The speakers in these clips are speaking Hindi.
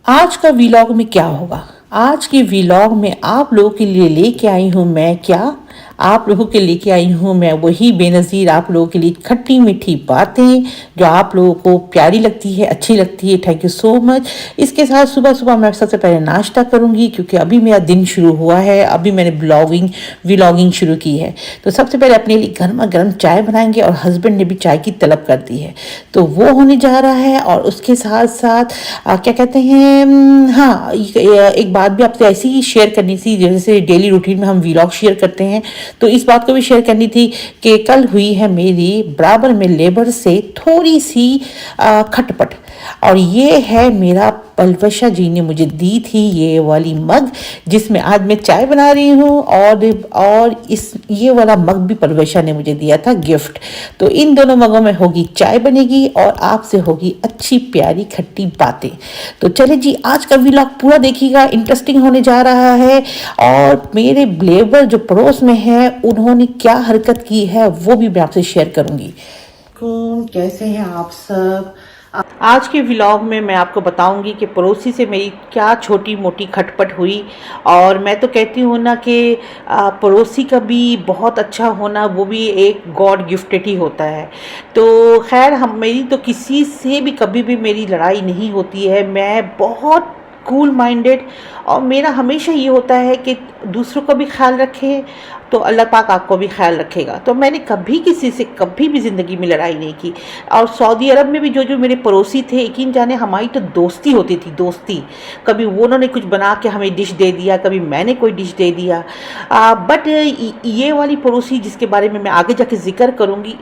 आज का व्लॉग में क्या होगा? आज के व्लॉग में आप लोगों के लिए लेके आई हूँ मैं क्या? आप लोगों के लेके आई हूँ मैं वही बेनज़ीर आप लोगों के लिए खट्टी मीठी बातें जो आप लोगों को प्यारी लगती है, अच्छी लगती है। Thank you so much. इसके साथ सुबह सुबह मैं सबसे पहले नाश्ता करूँगी क्योंकि अभी मेरा दिन शुरू हुआ है, अभी मैंने व्लॉगिंग शुरू की है। तो सबसे पहले अपने लिए गर्मा गर्म चाय बनाएंगे और हस्बैंड ने भी चाय की तलब कर दी है तो वो होने जा रहा है। और उसके साथ साथ क्या कहते हैं, हाँ, एक बात भी आपसे ऐसी ही शेयर करनी थी। जैसे डेली रूटीन में हम व्लॉग शेयर करते हैं तो इस बात को भी शेयर करनी थी कि कल हुई है मेरी बराबर में लेबर से थोड़ी सी खटपट। और ये है मेरा पलवशा जी ने मुझे दी थी ये वाली मग जिसमें आज मैं चाय बना रही हूँ। और इस ये वाला मग भी पलवशा ने मुझे दिया था गिफ्ट। तो इन दोनों मगों में होगी चाय बनेगी और आपसे होगी अच्छी प्यारी खट्टी बातें। तो चले जी, आज का व्लॉग पूरा देखिएगा, इंटरेस्टिंग होने जा रहा है। और मेरे लेबर जो पड़ोस में है उन्होंने क्या हरकत की है वो भी मैं आपसे शेयर करूंगी। कैसे हैं आप सब? आज के व्लॉग में मैं आपको बताऊंगी कि पड़ोसी से मेरी क्या छोटी मोटी खटपट हुई। और मैं तो कहती हूँ ना कि पड़ोसी का भी बहुत अच्छा होना वो भी एक गॉड गिफ्टेड ही होता है। तो खैर मेरी तो किसी से भी कभी भी मेरी लड़ाई नहीं होती है। मैं बहुत कूल माइंडेड और मेरा हमेशा ये होता है कि दूसरों का भी ख्याल रखें तो अल्लाह पाक आपको भी ख्याल रखेगा। तो मैंने कभी किसी से कभी भी ज़िंदगी में लड़ाई नहीं की। और सऊदी अरब में भी जो जो मेरे पड़ोसी थे, यकीन जाने हमारी तो दोस्ती होती थी, दोस्ती। कभी वो उन्होंने कुछ बना के हमें डिश दे दिया, कभी मैंने कोई डिश दे दिया। बट ये वाली पड़ोसी जिसके बारे में मैं आगे जाके जिक्र करूँगी,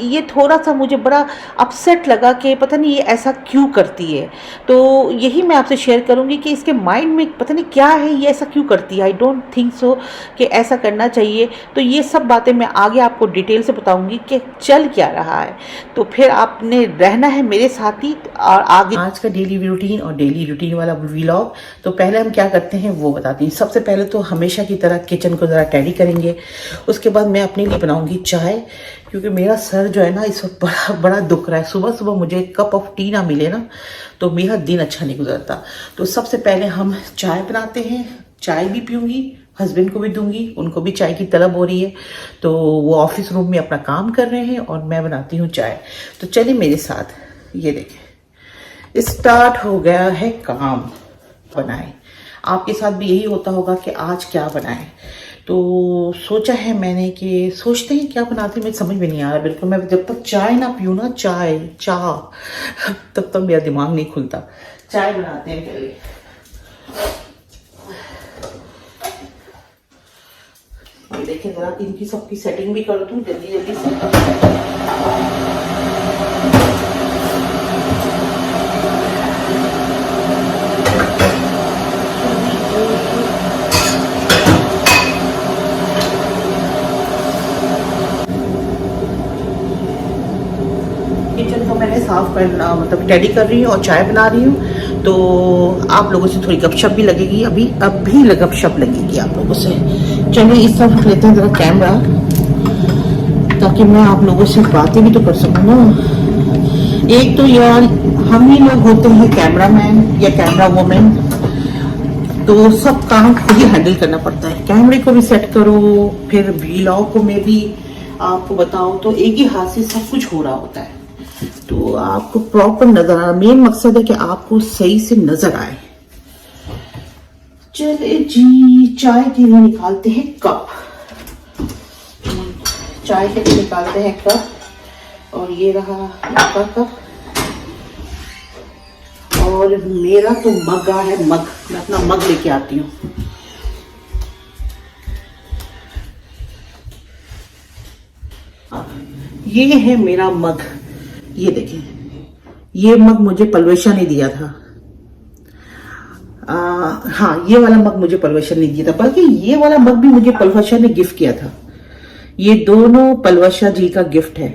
ये थोड़ा सा मुझे बड़ा अपसेट लगा कि पता नहीं ये ऐसा क्यों करती है। तो यही मैं आपसे शेयर करूँगी कि इसके माइंड में पता नहीं क्या है, ये ऐसा क्यों करती है। आई डोंट थिंक सो कि ऐसा करना चाहिए। तो ये सब बातें मैं आगे आपको डिटेल से बताऊंगी कि चल क्या रहा है। तो फिर आपने रहना है मेरे साथ ही और आगे आज का डेली रूटीन और डेली रूटीन वाला व्लॉग। तो पहले हम क्या करते हैं वो बताती हूँ। सबसे पहले तो हमेशा की तरह किचन को ज़रा टैडी करेंगे। उसके बाद मैं अपने लिए बनाऊंगी चाय क्योंकि मेरा सर जो है ना इस वक्त बड़ा दुख रहा है। सुबह सुबह मुझे कप ऑफ टी ना मिले ना तो मेरा दिन अच्छा नहीं गुजरता। तो सबसे पहले हम चाय बनाते हैं, चाय भी पीऊँगी, हस्बैंड को भी दूंगी, उनको भी चाय की तलब हो रही है। तो वो ऑफिस रूम में अपना काम कर रहे हैं और मैं बनाती हूँ चाय। तो चलिए मेरे साथ, ये देखें स्टार्ट हो गया है काम। बनाएं, आपके साथ भी यही होता होगा कि आज क्या बनाएं। तो सोचा है मैंने कि सोचते हैं क्या बनाते हैं, मुझे समझ में नहीं आ रहा बिल्कुल। मैं जब तक चाय ना पीऊँ ना, चाय तब तक मेरा दिमाग नहीं खुलता। चाय बनाते हैं पहले। देखिए जरा इनकी सबकी सेटिंग भी कर दूं जल्दी जल्दी से। किचन को मैंने साफ करना मतलब रेडी कर रही हूँ और चाय बना रही हूँ। तो आप लोगों से थोड़ी गपशप भी लगेगी, अभी गपशप लगेगी आप लोगों से। चलिए इस तरफ लेते हैं जरा कैमरा ताकि मैं आप लोगों से बातें भी तो कर सकूं ना। एक तो यार हम ही लोग होते हैं कैमरामैन या कैमरा वुमेन, तो सब काम खुद ही हैंडल करना पड़ता है। कैमरे को भी सेट करो, फिर व्लॉग को मैं भी आपको बताओ, तो एक ही हाथ से सब कुछ हो रहा होता है। तो आपको प्रॉपर नजर आना, मेन मकसद है कि आपको सही से नजर आए। चले जी, चाय के लिए निकालते हैं कप। चाय के लिए निकालते हैं कप और ये रहा आपका कप। और मेरा तो मग है, मग मैं अपना मग लेके आती हूँ। ये है मेरा मग, ये देखें। ये मग मुझे पलवेशा ने दिया था। हाँ, ये वाला मग मुझे पलवशा ने दिया था, बल्कि ये वाला मग भी मुझे पलवशा ने गिफ्ट किया था। ये दोनों पलवशा जी का गिफ्ट है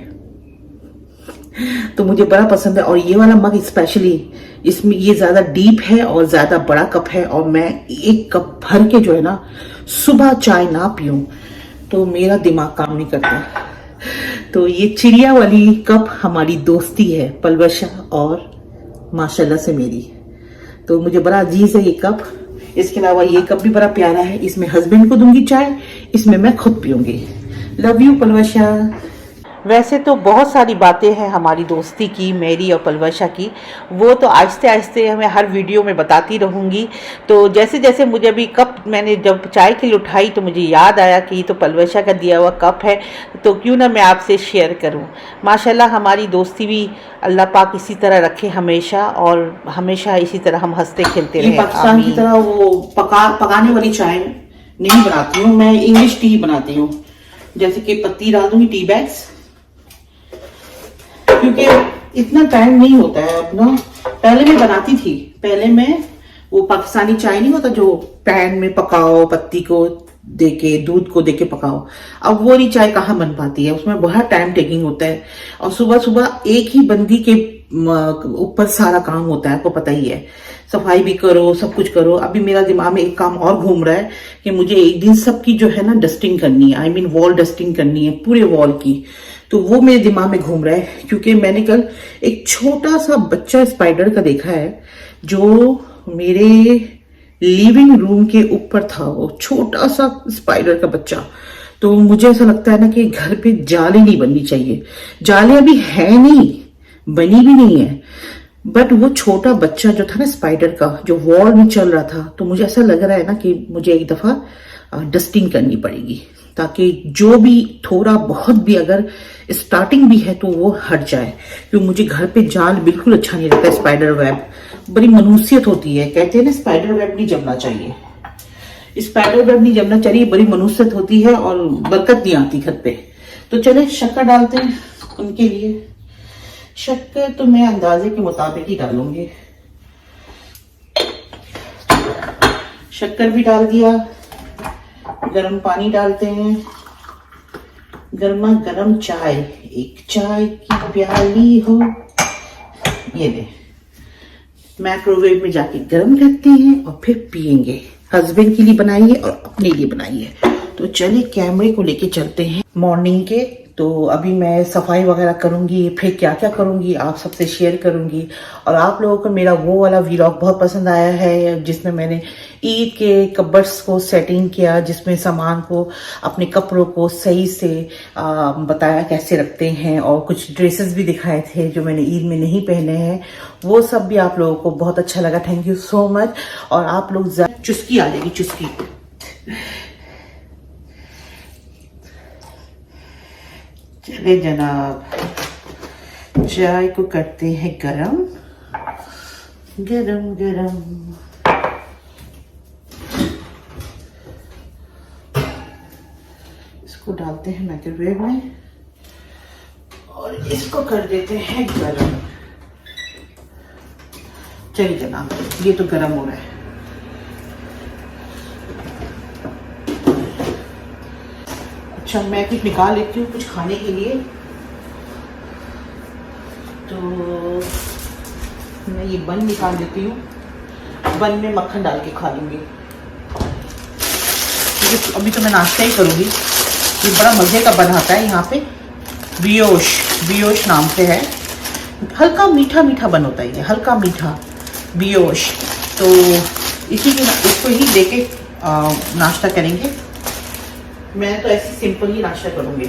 तो मुझे बड़ा पसंद है। और ये वाला मग स्पेशली, इसमें ये ज्यादा डीप है और ज्यादा बड़ा कप है। और मैं एक कप भर के जो है ना सुबह चाय ना पीऊं तो मेरा दिमाग काम नहीं करता। तो ये चिड़िया वाली कप हमारी दोस्ती है, पलवशा और माशाल्लाह से मेरी। तो मुझे बड़ा अजीज है ये कप। इसके अलावा ये कप भी बड़ा प्यारा है, इसमें हस्बैंड को दूंगी चाय, इसमें मैं खुद पीऊंगी। Love you Palwasha. वैसे तो बहुत सारी बातें हैं हमारी दोस्ती की, मेरी और पलवशा की, वो तो आहिस्ते आहिस्ते मैं हर वीडियो में बताती रहूँगी। तो जैसे जैसे मुझे अभी कप मैंने जब चाय के लिए उठाई तो मुझे याद आया कि ये तो पलवशा का दिया हुआ कप है, तो क्यों ना मैं आपसे शेयर करूँ। माशाल्लाह हमारी दोस्ती भी अल्लाह पाक इसी तरह रखे हमेशा, और हमेशा इसी तरह हम हंसते खेलते रहें। पाकिस्तान की तरह वो पकाने वाली चाय नहीं बनाती हूँ मैं, इंग्लिश टी बनाती हूँ। जैसे कि पत्ती डाल दूंगी, टी बैग्स, क्योंकि इतना टाइम नहीं होता है अपना। पहले मैं बनाती थी, पहले मैं वो पाकिस्तानी चाय नहीं होता जो पैन में पकाओ, पत्ती को देके, दूध को देके पकाओ, अब वो वाली चाय कहाँ बन पाती है, उसमें बहुत टाइम टेकिंग होता है। और सुबह सुबह एक ही बंदी के ऊपर सारा काम होता है, आपको पता ही है, सफाई भी करो, सब कुछ करो। अभी मेरा दिमाग में एक काम और घूम रहा है कि मुझे एक दिन सबकी जो है ना डस्टिंग करनी है, आई मीन वॉल डस्टिंग करनी है पूरे वॉल की। तो वो मेरे दिमाग में घूम रहा है, क्योंकि मैंने कल एक छोटा सा बच्चा स्पाइडर का देखा है जो मेरे लिविंग रूम के ऊपर था, वो छोटा सा स्पाइडर का बच्चा। तो मुझे ऐसा लगता है ना कि घर पे जाली नहीं बननी चाहिए। जाली अभी है नहीं, बनी भी नहीं है, बट वो छोटा बच्चा जो था ना स्पाइडर का, जो वॉल में चल रहा था, तो मुझे ऐसा लग रहा है ना कि मुझे एक दफा डस्टिंग करनी पड़ेगी, ताकि जो भी थोड़ा बहुत भी अगर स्टार्टिंग भी है तो वो हट जाए। क्योंकि मुझे घर पे जाल बिल्कुल अच्छा नहीं लगता। स्पाइडर वेब बड़ी मनुष्यत होती है, कहते हैं ना स्पाइडर वेब नहीं जमना चाहिए, स्पाइडर वेब नहीं जमना चाहिए, बड़ी मनुष्यत होती है और बरकत नहीं आती घर पे। तो चले शक्कर डालते हैं उनके लिए। शक्कर तो मैं अंदाजे के मुताबिक ही डालूंगी। शक्कर भी डाल दिया, गरम पानी डालते हैं, गर्मा गर्म चाय, एक चाय की प्याली हो, ये ले माइक्रोवेव में जाके गर्म रखते हैं और फिर पियेंगे। हस्बैंड के लिए बनाई है और अपने लिए बनाई है। तो चले कैमरे को लेके चलते हैं मॉर्निंग के। तो अभी मैं सफाई वगैरह करूंगी, फिर क्या क्या करूंगी आप सबसे शेयर करूंगी। और आप लोगों को मेरा वो वाला व्लॉग बहुत पसंद आया है जिसमें मैंने ईद के कबर्ड्स को सेटिंग किया, जिसमें सामान को, अपने कपड़ों को सही से बताया कैसे रखते हैं, और कुछ ड्रेसेस भी दिखाए थे जो मैंने ईद में नहीं पहने हैं। वो सब भी आप लोगों को बहुत अच्छा लगा, थैंक यू सो मच। और आप लोग चुस्की आ जाएगी, चुस्की। चले जनाब, चाय को करते हैं गरम गरम गरम। इसको डालते हैं माइक्रोवेव में और इसको कर देते हैं गरम। चलिए जनाब, ये तो गरम हो रहा है। अच्छा, मैं कुछ निकाल लेती हूँ कुछ खाने के लिए। तो मैं ये बन निकाल लेती हूँ, बन में मक्खन डाल के खा लूँगी, क्योंकि अभी तो मैं नाश्ता ही करूँगी। ये बड़ा मज़े का बन आता है यहाँ पे, बियोश नाम से है। हल्का मीठा मीठा बन होता है ये, हल्का मीठा बियोश। तो इसी के इसको ही लेके नाश्ता करेंगे। मैं तो ऐसे सिंपल ही नाश्ता करूंगी।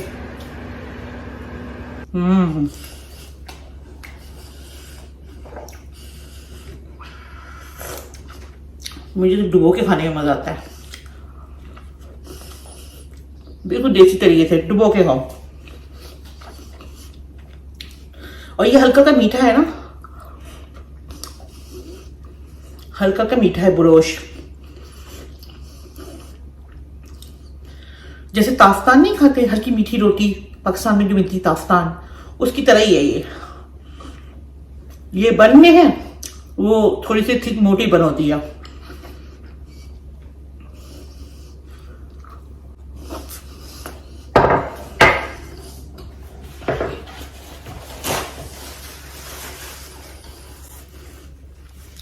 मुझे तो डुबो के खाने में मजा आता है, बिल्कुल देसी तरीके से डुबो के खाओ। और ये हल्का का मीठा है ना, हल्का का मीठा है बुरोश। जैसे ताफ्तान नहीं खाते हल्की मीठी रोटी पाकिस्तान में जो मिलती है ताफ्तान, उसकी तरह ही है ये बन में है, वो थोड़ी सी थिक मोटी बन होती है।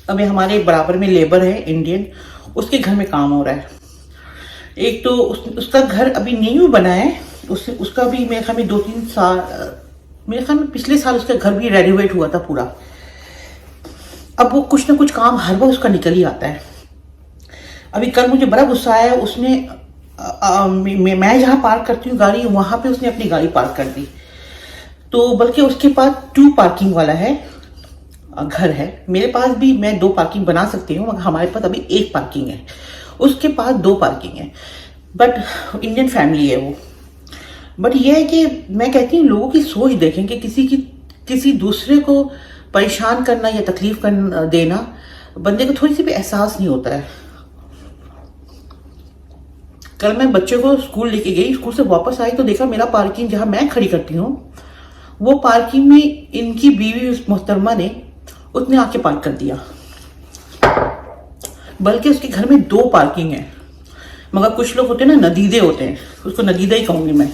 अभी हमारे बराबर में लेबर है इंडियन, उसके घर में काम हो रहा है। एक तो उसका घर अभी न्यू बना है, उसका भी मेरे ख्याल में 2-3 साल, मेरे ख्याल में पिछले साल उसका घर भी रेनोवेट हुआ था पूरा। अब वो कुछ ना कुछ काम हर बार उसका निकल ही आता है। अभी कल मुझे बड़ा गुस्सा आया, उसने मैं जहाँ पार्क करती हूँ गाड़ी, वहां पे उसने अपनी गाड़ी पार्क कर दी। तो बल्कि उसके पास 2 पार्किंग वाला है घर है, मेरे पास भी मैं 2 पार्किंग बना सकती हूँ, मगर हमारे पास अभी 1 पार्किंग है, उसके पास 2 पार्किंग है। बट इंडियन फैमिली है वो। बट ये है कि मैं कहती हूँ लोगों की सोच देखें कि किसी दूसरे को परेशान करना या तकलीफ कर देना, बंदे को थोड़ी सी भी एहसास नहीं होता है। कल मैं बच्चे को स्कूल लेके गई, स्कूल से वापस आई तो देखा मेरा पार्किंग जहां मैं खड़ी करती हूँ, वो पार्किंग में इनकी बीवी उस मोहतरमा ने उसने आके पार्क कर दिया। बल्कि उसके घर में 2 पार्किंग है, मगर कुछ लोग होते हैं ना, नदीदे होते हैं, उसको नदीदा ही कहूंगी मैं,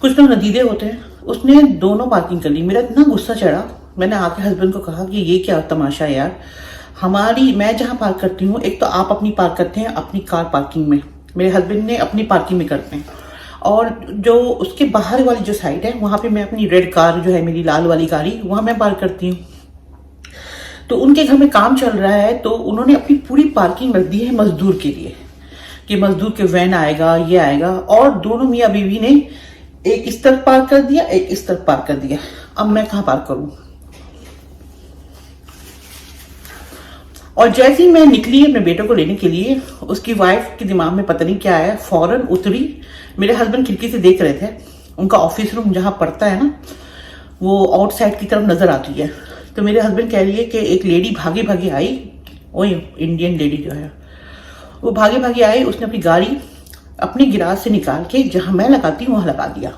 कुछ लोग नदीदे होते हैं, उसने दोनों पार्किंग कर ली। मेरा इतना गुस्सा चढ़ा, मैंने आके हस्बैंड को कहा कि ये क्या तमाशा है यार, मैं जहाँ पार्क करती हूँ, एक तो आप अपनी पार्क करते हैं अपनी कार पार्किंग में, मेरे हस्बैंड ने अपनी पार्किंग में करते हैं, और जो उसके बाहर वाली जो साइड है वहां पे मैं अपनी रेड कार जो है, मेरी लाल वाली गाड़ी, वहां मैं पार्क करती हूँ। तो उनके घर में काम चल रहा है, तो उन्होंने अपनी पूरी पार्किंग रख दी है मजदूर के लिए, कि मजदूर के वैन आएगा, ये आएगा, और दोनों मियाँ बीवी ने एक इस तरफ पार्क कर दिया, एक इस तरफ पार्क कर दिया। अब मैं कहाँ पार्क करूं? और जैसे ही मैं निकली अपने बेटे को लेने के लिए, उसकी वाइफ के दिमाग में पता नहीं क्या आया, फौरन उतरी। मेरे हस्बैंड खिड़की से देख रहे थे, उनका ऑफिस रूम जहां पड़ता है ना, वो आउटसाइड की तरफ नजर आती है। तो मेरे हस्बैंड कह रही है कि एक लेडी भागे भागे आई, वो इंडियन लेडी जो है वो भागे भागे आई, उसने अपनी गाड़ी अपनी गिराज से निकाल के जहां मैं लगाती हूं वहां लगा दिया।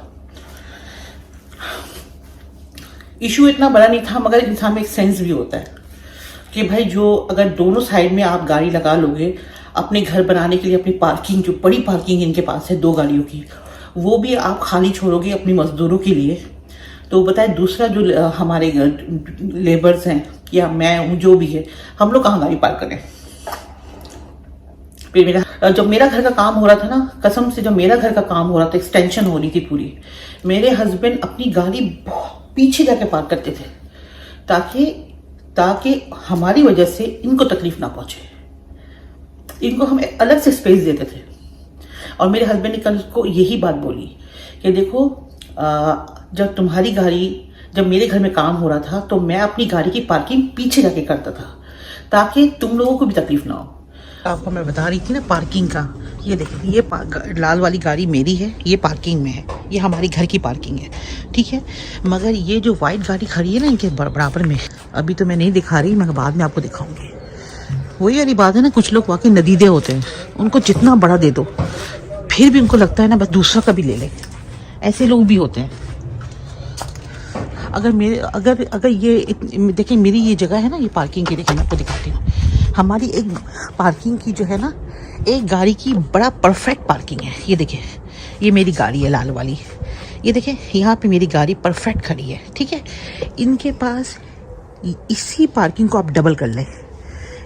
इशू इतना बड़ा नहीं था, मगर इंसान में एक सेंस भी होता है कि भाई जो अगर दोनों साइड में आप गाड़ी लगा लोगे अपने घर बनाने के लिए, अपनी पार्किंग जो बड़ी पार्किंग इनके पास है 2 गाड़ियों की, वो भी आप खाली छोड़ोगे अपनी मजदूरों के लिए, तो बताए दूसरा जो हमारे लेबर्स हैं या मैं हूं जो भी है, हम लोग कहाँ गाड़ी पार्क करें? फिर जब मेरा घर का काम हो रहा था ना, कसम से जब मेरा घर का काम हो रहा था, एक्सटेंशन हो रही थी पूरी, मेरे हस्बैंड अपनी गाड़ी पीछे जाके पार्क करते थे, ताकि हमारी वजह से इनको तकलीफ ना पहुंचे। इनको हम एक अलग से स्पेस देते थे। और मेरे हस्बैंड ने कल को यही बात बोली कि देखो, जब मेरे घर में काम हो रहा था तो मैं अपनी गाड़ी की पार्किंग पीछे जाके करता था, ताकि तुम लोगों को भी तकलीफ ना हो। आपको मैं बता रही थी ना पार्किंग का, ये देखिए, ये लाल वाली गाड़ी मेरी है, ये पार्किंग में है, ये हमारी घर की पार्किंग है, ठीक है। मगर ये जो वाइट गाड़ी खड़ी है ना इनके बराबर में, अभी तो मैं नहीं दिखा रही, मैं बाद में आपको दिखाऊंगी। वही वाली बात है ना, कुछ लोग वाकई नदीदे होते हैं, उनको जितना बड़ा दे दो फिर भी उनको लगता है ना बस दूसरा का भी ले ले, ऐसे लोग भी होते हैं। अगर ये देखिए, मेरी ये जगह है ना, ये पार्किंग की, देखिए मैं आपको दिखाती हूँ, हमारी एक पार्किंग की जो है ना, एक गाड़ी की बड़ा परफेक्ट पार्किंग है। ये देखिए, ये मेरी गाड़ी है लाल वाली, ये देखिए यहाँ पे मेरी गाड़ी परफेक्ट खड़ी है, ठीक है। इनके पास इसी पार्किंग को आप डबल कर लें,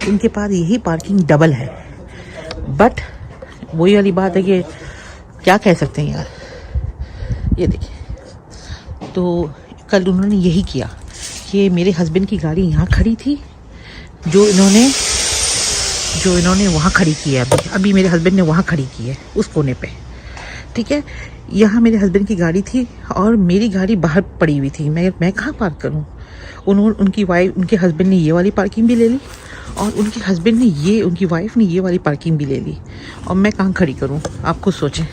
इनके पास यही पार्किंग डबल है। बट वही वाली बात है कि क्या कह सकते हैं यार। ये देखिए, तो कल उन्होंने यही किया कि मेरे हस्बैंड की गाड़ी यहाँ खड़ी थी, जो इन्होंने वहाँ खड़ी की है, अभी मेरे हस्बैंड ने वहाँ खड़ी की है उस कोने पे, ठीक है। यहाँ मेरे हस्बैंड की गाड़ी थी और मेरी गाड़ी बाहर पड़ी हुई थी, मैं कहाँ पार्क करूँ? उनके हस्बैंड ने ये वाली पार्किंग भी ले ली, और उनकी वाइफ ने ये वाली पार्किंग भी ले ली, और मैं कहाँ खड़ी करूँ? आप खुद सोचें।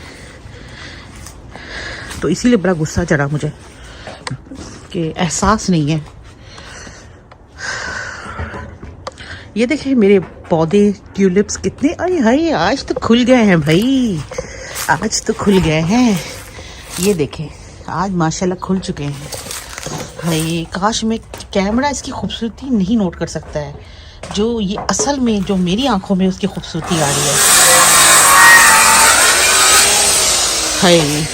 तो इसीलिए बड़ा गुस्सा चढ़ा मुझे कि एहसास नहीं है। ये देखिए मेरे पौधे ट्यूलिप्स कितने, अरे हाय, आज तो खुल गए हैं भाई, आज तो खुल गए हैं। ये देखें, आज माशाल्लाह खुल चुके हैं। हाय, काश मैं कैमरा इसकी खूबसूरती नहीं नोट कर सकता है, जो ये असल में जो मेरी आंखों में उसकी खूबसूरती आ रही है। हाय,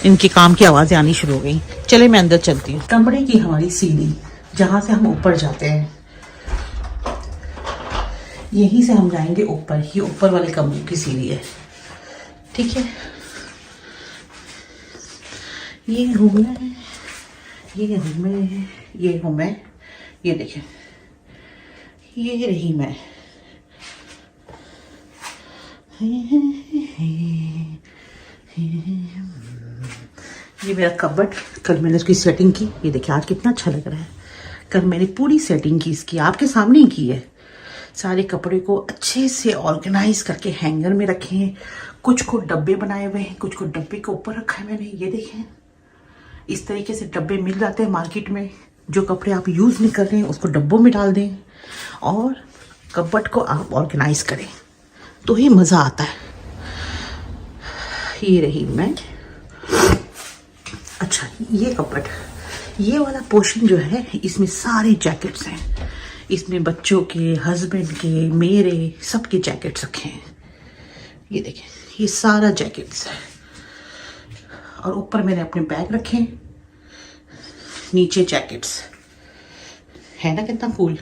इनके काम की आवाज़ें आनी शुरू हो गई। चले मैं अंदर चलती हूँ। कमरे की हमारी सीढ़ी, जहाँ से हम ऊपर जाते हैं, यहीं से हम जाएंगे ऊपर। ये ऊपर वाले कमरे की सीढ़ी है, ठीक है। ये हूँ मैं, ये हूँ मैं, ये हूँ मैं। ये देखें, ये रही मैं। ये मेरा कबर्ड, कल मैंने इसकी सेटिंग की। ये देखिए आज कितना अच्छा लग रहा है। कल मैंने पूरी सेटिंग की इसकी, आपके सामने ही की है। सारे कपड़े को अच्छे से ऑर्गेनाइज करके हैंगर में रखे हैं। कुछ को डब्बे बनाए हुए हैं, कुछ को डब्बे के ऊपर रखा है मैंने। ये देखें, इस तरीके से डब्बे मिल जाते हैं मार्केट में। जो कपड़े आप यूज़ नहीं कर रहे हैं उसको डब्बों में डाल दें और कबर्ड को आप ऑर्गेनाइज करें तो ही मज़ा आता है। ये रही मैं। अच्छा, ये कपबोर्ड, ये वाला पोर्शन जो है इसमें सारे जैकेट्स हैं। इसमें बच्चों के, हस्बैंड के, मेरे, सबके जैकेट्स रखे हैं। ये देखें, ये सारा जैकेट्स है। और ऊपर मैंने अपने बैग रखे हैं, नीचे जैकेट्स है ना, कितना कूल।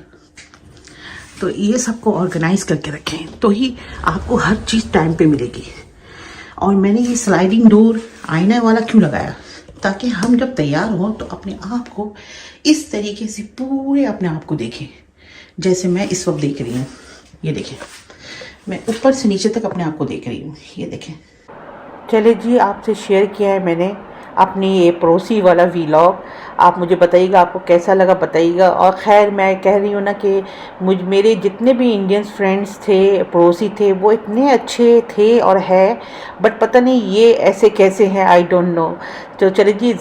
तो ये सबको ऑर्गेनाइज करके रखें तो ही आपको हर चीज़ टाइम पे मिलेगी। और मैंने ये स्लाइडिंग डोर आईना वाला क्यों लगाया, ताकि हम जब तैयार हों तो अपने आप को इस तरीके से पूरे अपने आप को देखें जैसे मैं इस वक्त देख रही हूँ। ये देखें, मैं ऊपर से नीचे तक अपने आप को देख रही हूँ। ये देखें। चले जी, आपसे शेयर किया है मैंने अपनी ये पड़ोसी वाला वीलॉग। आप मुझे बताइएगा आपको कैसा लगा, बताइएगा। और ख़ैर मैं कह रही हूँ ना कि मेरे जितने भी इंडियंस फ्रेंड्स थे, पड़ोसी थे, वो इतने अच्छे थे और है, बट पता नहीं ये ऐसे कैसे हैं, आई डोंट नो। तो चले जी।